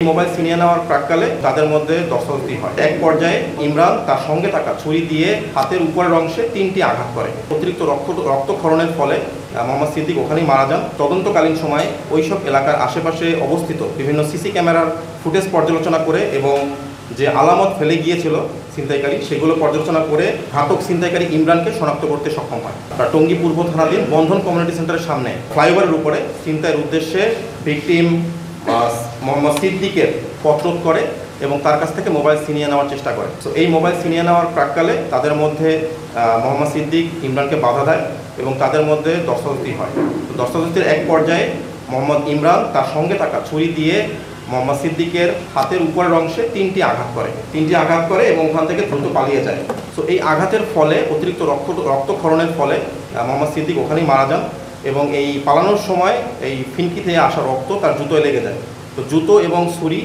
Mobile ছিনিয়ে নেওয়ার প্রাক্কালে তাদের মধ্যে দস্তদস্তি হয়। এক পর্যায়ে ইমরান তার সঙ্গে থাকা ছুরি দিয়ে হাতের উপরের অংশে 3টি আঘাত করে। অতিরিক্ত রক্তক্ষরণের ফলে মোহাম্মদ সিদ্দিক ওখানেই মারা যান। তদন্তকালীন সময়ে ওইসব এলাকার আশেপাশে অবস্থিত বিভিন্ন সিসি ক্যামেরার ফুটেজ পর্যালোচনা করে এবং যে আলামত ফেলে গিয়েছিল ছিনতাইকারী সেগুলো পর্যালোচনা করে ঘাতক ছিনতাইকারী ইমরানকে শনাক্ত করতে সক্ষম হয়। টঙ্গী পূর্ব থানাধীন বন্ধন কমিউনিটি সেন্টারের সামনে ফ্লাইওভারের উপরে ছিনতাইয়ের উদ্দেশ্যে ভিকটিম মোহাম্মদ সিদ্দিকের পথরোধ করে এবং তার কাছ থেকে মোবাইল ছিনিয়ে নেওয়ার চেষ্টা করে। তো এই মোবাইল ছিনিয়ে নেওয়ার প্রাক্কালে তাদের মধ্যে মোহাম্মদ সিদ্দিক ইমরানকে বাধা দেয় এবং তাদের মধ্যে দস্তদস্তি হয়। তো দস্তদস্তির এক পর্যায়ে মোহাম্মদ ইমরান তার সঙ্গে থাকা ছুরি দিয়ে মোহাম্মদ সিদ্দিকের হাতের উপরের অংশে 3টি আঘাত করে এবং ওখান থেকে দ্রুত পালিয়ে যায়। তো এই আঘাতের ফলে অতিরিক্ত রক্তক্ষরণের ফলে মোহাম্মদ সিদ্দিক ওখানেই মারা যান এবং এই পালানোর সময় এই ফিনকি থেকে আসা রক্ত তার জুতোয় লেগে যায়। তো জুতো এবং ছুরি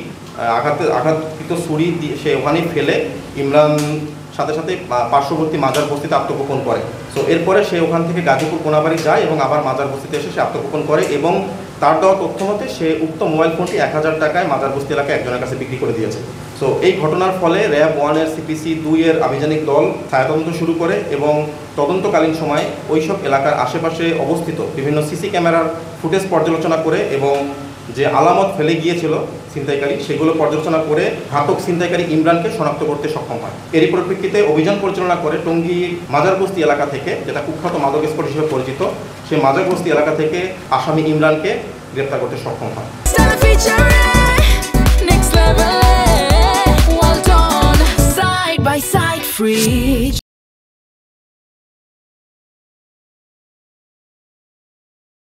আঘাতকৃত ছুরি দিয়ে সে ওখানেই ফেলে ইমরান সাথে সাথে পার্শ্ববর্তী মাজার বস্তিতে আত্মগোপন করে। তো এরপরে সে ওখান থেকে গাজীপুর কোনাবাড়ি যায় এবং আবার মাজার বস্তিতে এসে সে আত্মগোপন করে এবং তার দেওয়া তথ্য মতে সে উক্ত মোবাইল ফোনটি 1000 টাকায় মাজার বস্তি এলাকায় একজনের কাছে বিক্রি করে দিয়েছে। তো এই ঘটনার ফলে র্যাব 1-এর CPC 2-এর আভিযানিক দল ছায়াতদন্ত শুরু করে এবং তদন্তকালীন সময়ে ওইসব এলাকার আশেপাশে অবস্থিত বিভিন্ন সিসি ক্যামেরার ফুটেজ পর্যালোচনা করে এবং যে আলামত ফেলে গিয়েছিল ছিনতাইকারী সেগুলো পর্যালোচনা করে ঘাতক ছিনতাইকারী ইমরানকে শনাক্ত করতে সক্ষম হয়। এরই পরিপ্রেক্ষিতে অভিযান পরিচালনা করে টঙ্গী মাজারবস্তি এলাকা থেকে, যেটা কুখ্যাত মাদক স্পট হিসেবে পরিচিত, সেই মাজারবস্তি এলাকা থেকে আসামি ইমরানকে গ্রেপ্তার করতে সক্ষম হয়।